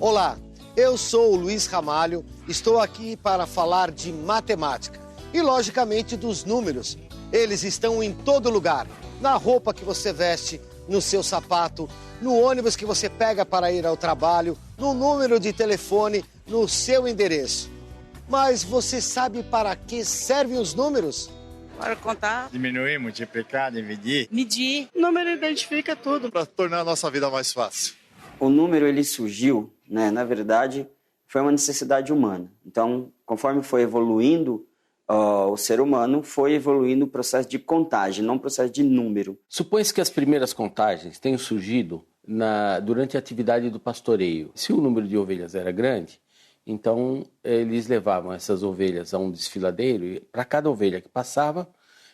Olá, eu sou o Luiz Ramalho, estou aqui para falar de matemática e, logicamente, dos números. Eles estão em todo lugar, na roupa que você veste, no seu sapato, no ônibus que você pega para ir ao trabalho, no número de telefone, no seu endereço. Mas você sabe para que servem os números? Para contar. Diminuir, multiplicar, dividir. Medir. O número identifica tudo. Para tornar a nossa vida mais fácil. O número, ele surgiu, na verdade, foi uma necessidade humana. Então, conforme foi evoluindo, o ser humano foi evoluindo o processo de contagem, não o processo de número. Supõe-se que as primeiras contagens tenham surgido durante a atividade do pastoreio. Se o número de ovelhas era grande, então eles levavam essas ovelhas a um desfiladeiro e para cada ovelha que passava,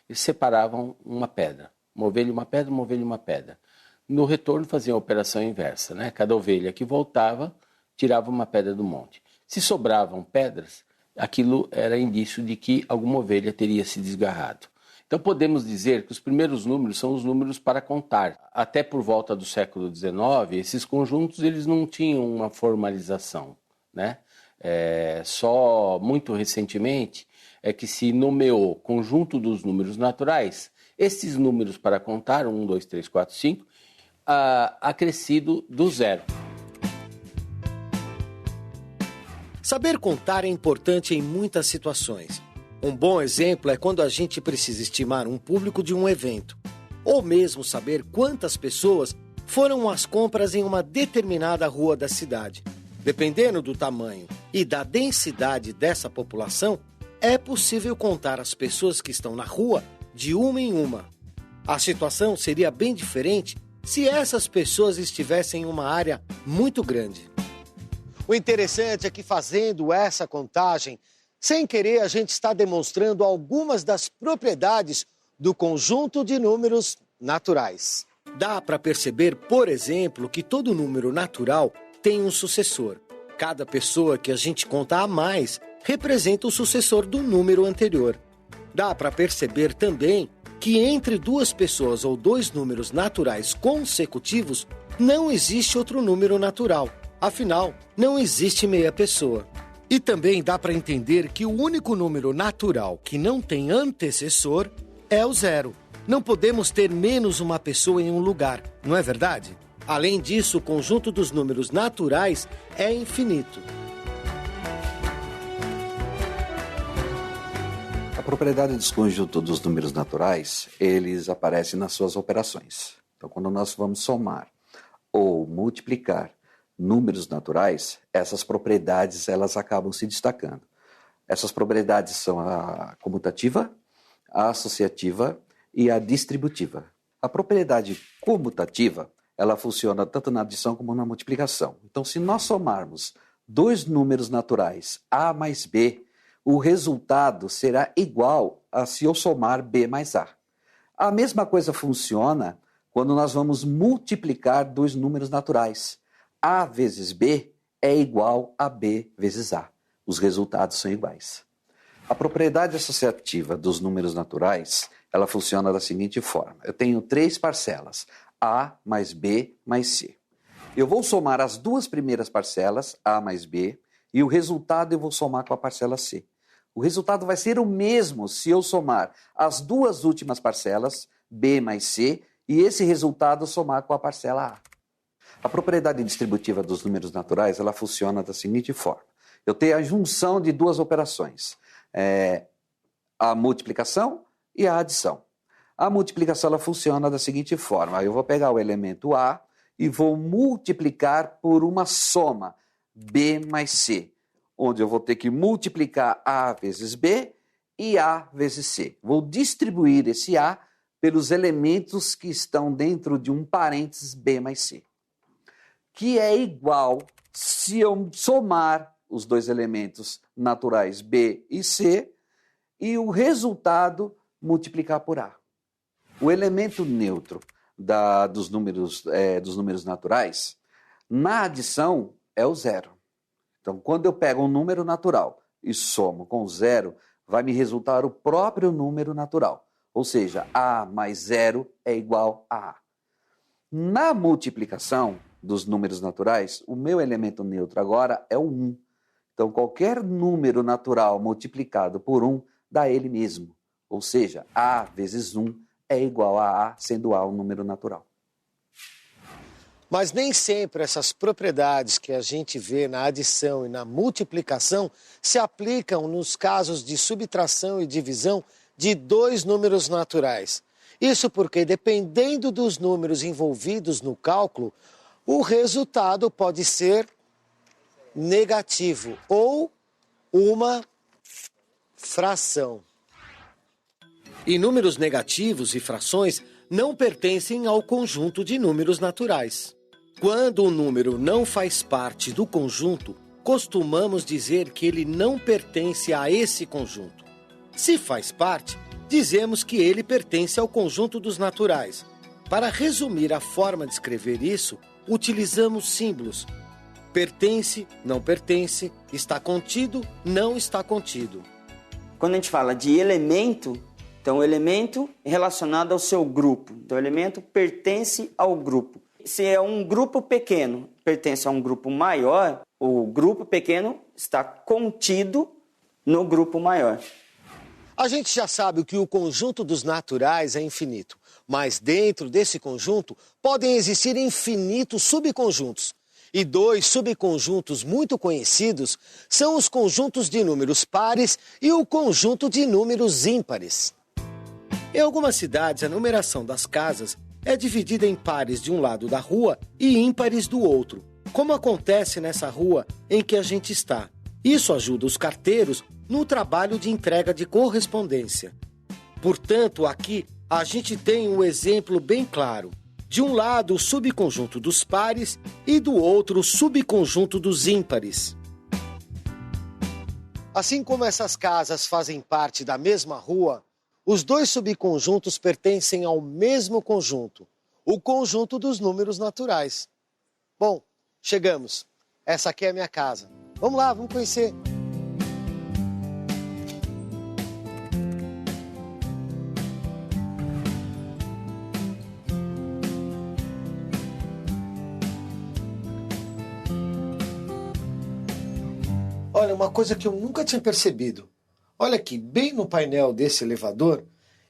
eles separavam uma pedra. Uma ovelha, uma pedra, uma ovelha, uma pedra. No retorno faziam a operação inversa, né? Cada ovelha que voltava tirava uma pedra do monte. Se sobravam pedras, aquilo era indício de que alguma ovelha teria se desgarrado. Então podemos dizer que os primeiros números são os números para contar. Até por volta do século XIX, esses conjuntos eles não tinham uma formalização, né? Só muito recentemente é que se nomeou conjunto dos números naturais, esses números para contar, 1, 2, 3, 4, 5, acrescido do zero. Saber contar é importante em muitas situações. Um bom exemplo é quando a gente precisa estimar um público de um evento, ou mesmo saber quantas pessoas foram às compras em uma determinada rua da cidade. Dependendo do tamanho e da densidade dessa população, é possível contar as pessoas que estão na rua de uma em uma. A situação seria bem diferente se essas pessoas estivessem em uma área muito grande. O interessante é que fazendo essa contagem, sem querer a gente está demonstrando algumas das propriedades do conjunto de números naturais. Dá para perceber, por exemplo, que todo número natural tem um sucessor. Cada pessoa que a gente conta a mais representa o sucessor do número anterior. Dá para perceber também que entre duas pessoas ou dois números naturais consecutivos não existe outro número natural. Afinal, não existe meia pessoa. E também dá para entender que o único número natural que não tem antecessor é o zero. Não podemos ter menos uma pessoa em um lugar, não é verdade? Além disso, o conjunto dos números naturais é infinito. A propriedade dos conjuntos dos números naturais, eles aparecem nas suas operações. Então, quando nós vamos somar ou multiplicar números naturais, essas propriedades elas acabam se destacando. Essas propriedades são a comutativa, a associativa e a distributiva. A propriedade comutativa, ela funciona tanto na adição como na multiplicação. Então, se nós somarmos dois números naturais, A mais B, o resultado será igual a se eu somar B mais A. A mesma coisa funciona quando nós vamos multiplicar dois números naturais. A vezes B é igual a B vezes A. Os resultados são iguais. A propriedade associativa dos números naturais, ela funciona da seguinte forma. Eu tenho três parcelas, A mais B mais C. Eu vou somar as duas primeiras parcelas, A mais B, e o resultado eu vou somar com a parcela C. O resultado vai ser o mesmo se eu somar as duas últimas parcelas, B mais C, e esse resultado somar com a parcela A. A propriedade distributiva dos números naturais, ela funciona da seguinte forma. Eu tenho a junção de duas operações, a multiplicação e a adição. A multiplicação ela funciona da seguinte forma. Eu vou pegar o elemento A e vou multiplicar por uma soma, B mais C, onde eu vou ter que multiplicar A vezes B e A vezes C. Vou distribuir esse A pelos elementos que estão dentro de um parênteses B mais C, que é igual se eu somar os dois elementos naturais B e C e o resultado multiplicar por A. O elemento neutro dos números naturais, na adição, é o zero. Então, quando eu pego um número natural e somo com zero, vai me resultar o próprio número natural. Ou seja, A mais zero é igual a A. Na multiplicação, dos números naturais, o meu elemento neutro agora é o 1. Então, qualquer número natural multiplicado por 1 dá ele mesmo. Ou seja, A vezes 1 é igual a A, sendo A um número natural. Mas nem sempre essas propriedades que a gente vê na adição e na multiplicação se aplicam nos casos de subtração e divisão de dois números naturais. Isso porque, dependendo dos números envolvidos no cálculo, o resultado pode ser negativo ou uma fração. E números negativos e frações não pertencem ao conjunto de números naturais. Quando o número não faz parte do conjunto, costumamos dizer que ele não pertence a esse conjunto. Se faz parte, dizemos que ele pertence ao conjunto dos naturais. Para resumir a forma de escrever isso, utilizamos símbolos. Pertence, não pertence, está contido, não está contido. Quando a gente fala de elemento, então o elemento é relacionado ao seu grupo. Então o elemento pertence ao grupo. Se é um grupo pequeno, pertence a um grupo maior, o grupo pequeno está contido no grupo maior. A gente já sabe que o conjunto dos naturais é infinito, mas dentro desse conjunto podem existir infinitos subconjuntos. E dois subconjuntos muito conhecidos são os conjuntos de números pares e o conjunto de números ímpares. Em algumas cidades, a numeração das casas é dividida em pares de um lado da rua e ímpares do outro, como acontece nessa rua em que a gente está. Isso ajuda os carteiros no trabalho de entrega de correspondência. Portanto, aqui a gente tem um exemplo bem claro. De um lado, o subconjunto dos pares e do outro, o subconjunto dos ímpares. Assim como essas casas fazem parte da mesma rua, os dois subconjuntos pertencem ao mesmo conjunto, o conjunto dos números naturais. Bom, chegamos. Essa aqui é a minha casa. Vamos lá, vamos conhecer. Olha, uma coisa que eu nunca tinha percebido. Olha aqui, bem no painel desse elevador,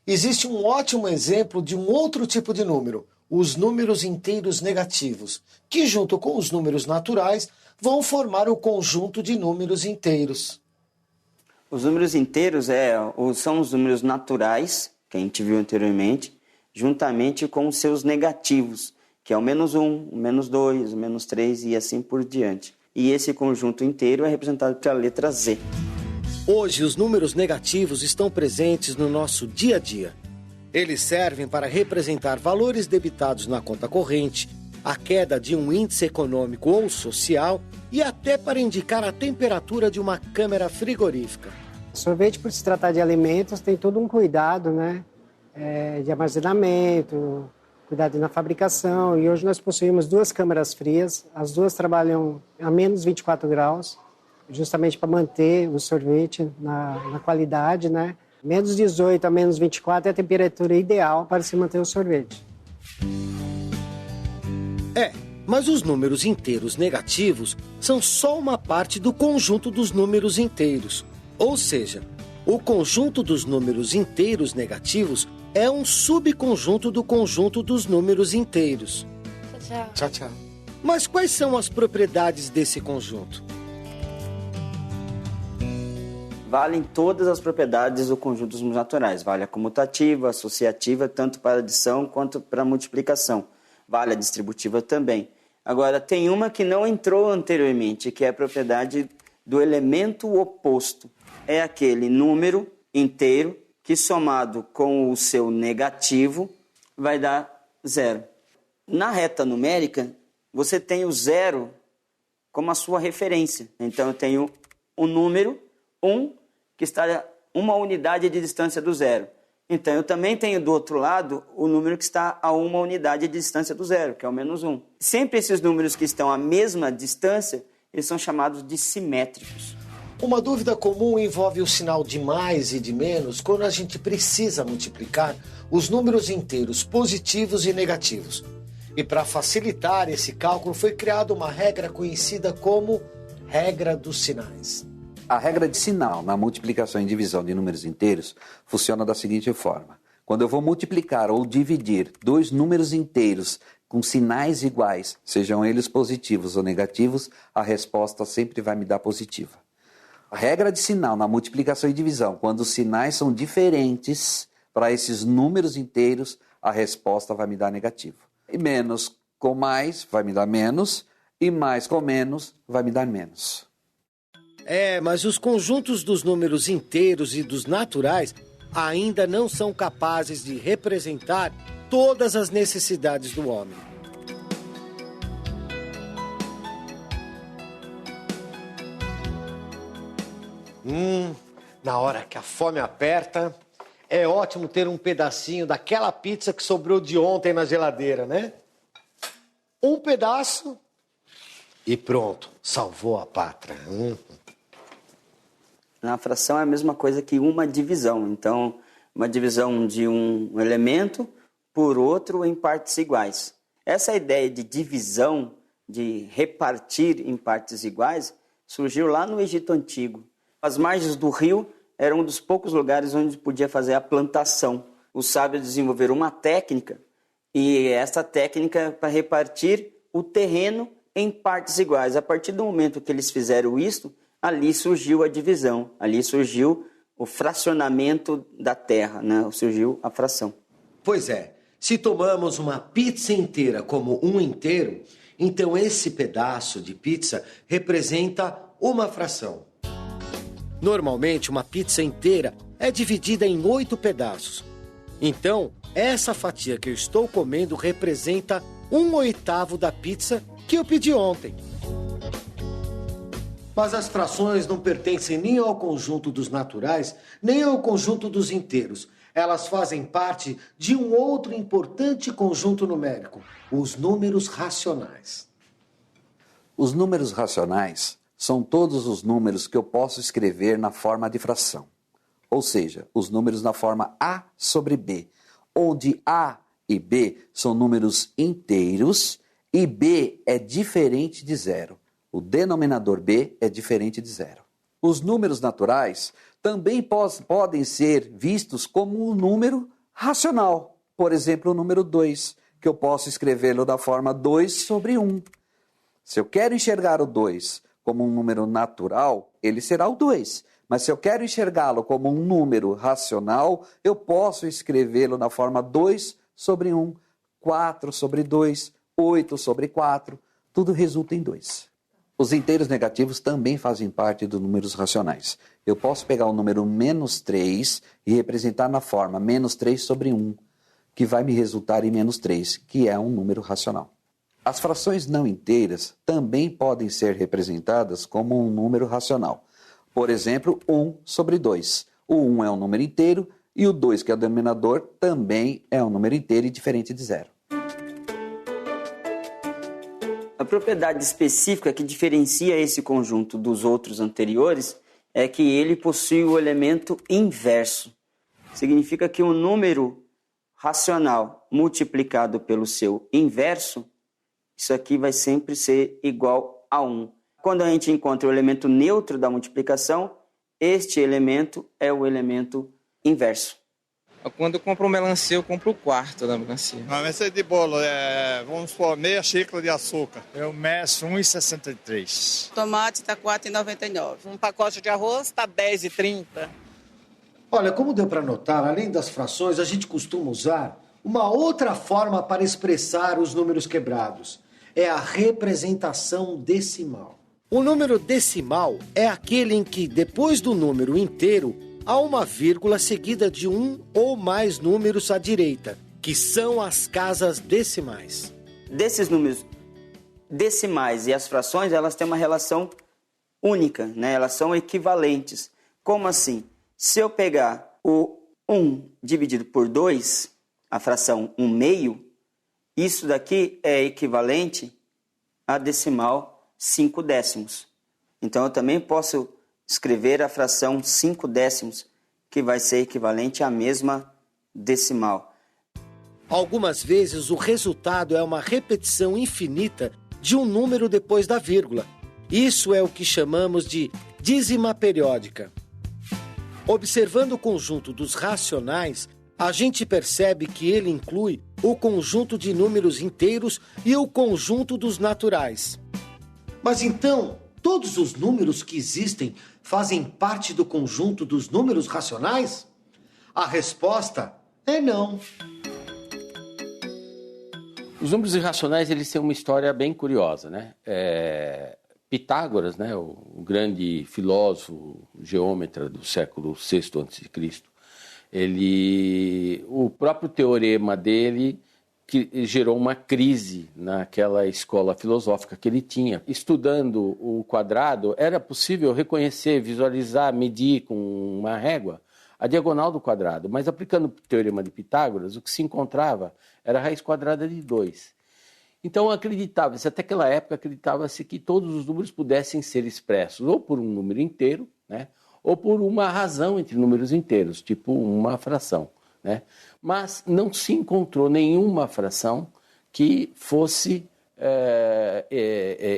existe um ótimo exemplo de um outro tipo de número, os números inteiros negativos, que junto com os números naturais vão formar o conjunto de números inteiros. Os números inteiros são os números naturais, que a gente viu anteriormente, juntamente com os seus negativos, que é o -1, o -2, o -3 e assim por diante. E esse conjunto inteiro é representado pela letra Z. Hoje, os números negativos estão presentes no nosso dia a dia. Eles servem para representar valores debitados na conta corrente, a queda de um índice econômico ou social e até para indicar a temperatura de uma câmara frigorífica. Sorvete, por se tratar de alimentos, tem todo um cuidado, né? De armazenamento, cuidado na fabricação. E hoje nós possuímos 2 câmaras frias, as duas trabalham a menos 24 graus, justamente para manter o sorvete na qualidade, né? Menos 18 a menos 24 é a temperatura ideal para se manter o sorvete. Mas os números inteiros negativos são só uma parte do conjunto dos números inteiros. Ou seja, o conjunto dos números inteiros negativos é um subconjunto do conjunto dos números inteiros. Tchau. Tchau, tchau. Mas quais são as propriedades desse conjunto? Valem todas as propriedades do conjunto dos números naturais. Vale a comutativa, associativa, tanto para adição quanto para multiplicação. Vale a distributiva também. Agora, tem uma que não entrou anteriormente, que é a propriedade do elemento oposto. É aquele número inteiro que, somado com o seu negativo, vai dar 0. Na reta numérica, você tem o 0 como a sua referência. Então, eu tenho o número 1, que está a uma unidade de distância do 0. Então, eu também tenho do outro lado o número que está a uma unidade de distância do 0, que é o -1. Sempre esses números que estão à mesma distância, eles são chamados de simétricos. Uma dúvida comum envolve o sinal de mais e de menos quando a gente precisa multiplicar os números inteiros positivos e negativos. E para facilitar esse cálculo foi criada uma regra conhecida como regra dos sinais. A regra de sinal na multiplicação e divisão de números inteiros funciona da seguinte forma. Quando eu vou multiplicar ou dividir dois números inteiros com sinais iguais, sejam eles positivos ou negativos, a resposta sempre vai me dar positiva. A regra de sinal na multiplicação e divisão, quando os sinais são diferentes para esses números inteiros, a resposta vai me dar negativa. E menos com mais vai me dar menos, e mais com menos vai me dar menos. Mas os conjuntos dos números inteiros e dos naturais ainda não são capazes de representar todas as necessidades do homem. Na hora que a fome aperta, é ótimo ter um pedacinho daquela pizza que sobrou de ontem na geladeira, né? Um pedaço e pronto, salvou a pátria. Na fração é a mesma coisa que uma divisão. Então, uma divisão de um elemento por outro em partes iguais. Essa ideia de divisão, de repartir em partes iguais, surgiu lá no Egito Antigo. As margens do rio eram um dos poucos lugares onde podia fazer a plantação. Os sábios desenvolveram uma técnica, e essa técnica para repartir o terreno em partes iguais. A partir do momento que eles fizeram isso, ali surgiu a divisão, ali surgiu o fracionamento da terra, né? Surgiu a fração. Pois é, se tomamos uma pizza inteira como um inteiro, então esse pedaço de pizza representa uma fração. Normalmente, uma pizza inteira é dividida em 8 pedaços. Então, essa fatia que eu estou comendo representa 1/8 da pizza que eu pedi ontem. Mas as frações não pertencem nem ao conjunto dos naturais, nem ao conjunto dos inteiros. Elas fazem parte de um outro importante conjunto numérico, os números racionais. Os números racionais são todos os números que eu posso escrever na forma de fração. Ou seja, os números na forma A sobre B, onde A e B são números inteiros e B é diferente de zero. O denominador B é diferente de zero. Os números naturais também podem ser vistos como um número racional. Por exemplo, o número 2, que eu posso escrevê-lo da forma 2 sobre 1. Se eu quero enxergar o 2 como um número natural, ele será o 2. Mas se eu quero enxergá-lo como um número racional, eu posso escrevê-lo na forma 2 sobre 1, 4 sobre 2, 8 sobre 4. Tudo resulta em 2. Os inteiros negativos também fazem parte dos números racionais. Eu posso pegar o número -3 e representar na forma -3 sobre 1, que vai me resultar em -3, que é um número racional. As frações não inteiras também podem ser representadas como um número racional. Por exemplo, 1 sobre 2. O 1 é um número inteiro e o 2, que é o denominador, também é um número inteiro e diferente de zero. A propriedade específica que diferencia esse conjunto dos outros anteriores é que ele possui o elemento inverso. Significa que um número racional multiplicado pelo seu inverso, isso aqui vai sempre ser igual a 1. Quando a gente encontra o elemento neutro da multiplicação, este elemento é o elemento inverso. Quando eu compro um melancia, eu compro o quarto da melancia. Uma receita de bolo vamos supor, meia xícara de açúcar. Eu meço 1,63. Tomate está R$ 4,99. Um pacote de arroz está R$ 10,30. Olha, como deu para notar, além das frações, a gente costuma usar uma outra forma para expressar os números quebrados. É a representação decimal. O número decimal é aquele em que, depois do número inteiro, há uma vírgula seguida de um ou mais números à direita, que são as casas decimais. Desses números decimais e as frações, elas têm uma relação única, né? Elas são equivalentes. Como assim? Se eu pegar o 1 dividido por 2, a fração 1/2, isso daqui é equivalente a decimal 5 décimos. Então, eu também posso escrever a fração 5 décimos, que vai ser equivalente à mesma decimal. Algumas vezes o resultado é uma repetição infinita de um número depois da vírgula. Isso é o que chamamos de dízima periódica. Observando o conjunto dos racionais, a gente percebe que ele inclui o conjunto de números inteiros e o conjunto dos naturais. Mas então, todos os números que existem fazem parte do conjunto dos números racionais? A resposta é não. Os números irracionais, eles têm uma história bem curiosa, né? Pitágoras, né, o grande filósofo, geômetra do século VI a.C., o próprio teorema dele que gerou uma crise naquela escola filosófica que ele tinha. Estudando o quadrado, era possível reconhecer, visualizar, medir com uma régua a diagonal do quadrado, mas aplicando o teorema de Pitágoras, o que se encontrava era a raiz quadrada de 2. Então acreditava-se, até aquela época acreditava-se que todos os números pudessem ser expressos ou por um número inteiro, né, ou por uma razão entre números inteiros, tipo uma fração, né? Mas não se encontrou nenhuma fração que fosse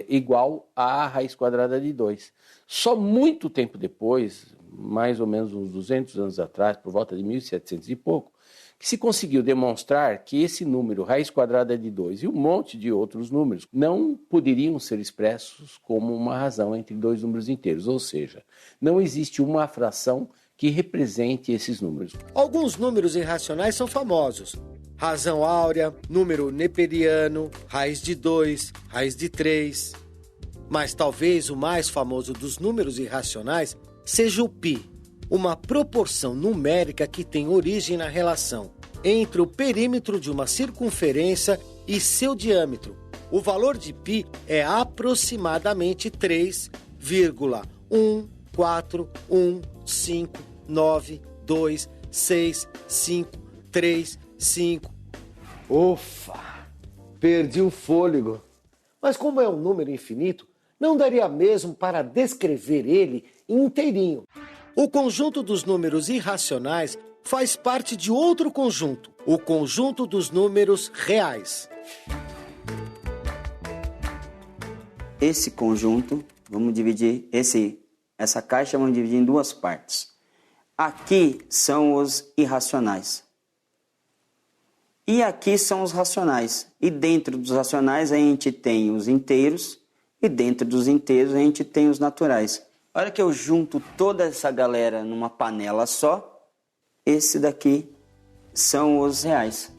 igual à raiz quadrada de 2. Só muito tempo depois, mais ou menos uns 200 anos atrás, por volta de 1700 e pouco, que se conseguiu demonstrar que esse número, raiz quadrada de 2, e um monte de outros números, não poderiam ser expressos como uma razão entre dois números inteiros, ou seja, não existe uma fração que represente esses números. Alguns números irracionais são famosos. Razão áurea, número neperiano, raiz de 2, raiz de 3. Mas talvez o mais famoso dos números irracionais seja o π, uma proporção numérica que tem origem na relação entre o perímetro de uma circunferência e seu diâmetro. O valor de π é aproximadamente 3,14159266535. Ufa! Perdi o fôlego. Mas como é um número infinito, não daria mesmo para descrever ele inteirinho. O conjunto dos números irracionais faz parte de outro conjunto, o conjunto dos números reais. Esse conjunto, vamos dividir, essa caixa vamos dividir em duas partes. Aqui são os irracionais. E aqui são os racionais. E dentro dos racionais a gente tem os inteiros, e dentro dos inteiros a gente tem os naturais. A hora que eu junto toda essa galera numa panela só, esse daqui são os reais.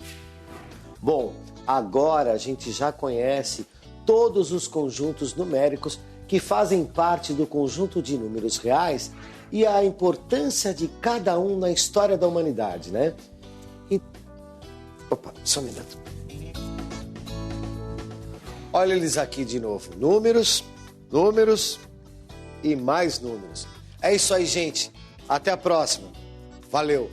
Bom, agora a gente já conhece todos os conjuntos numéricos que fazem parte do conjunto de números reais e a importância de cada um na história da humanidade, né? Opa, só um minuto. Olha eles aqui de novo. Números, números e mais números. É isso aí, gente. Até a próxima. Valeu!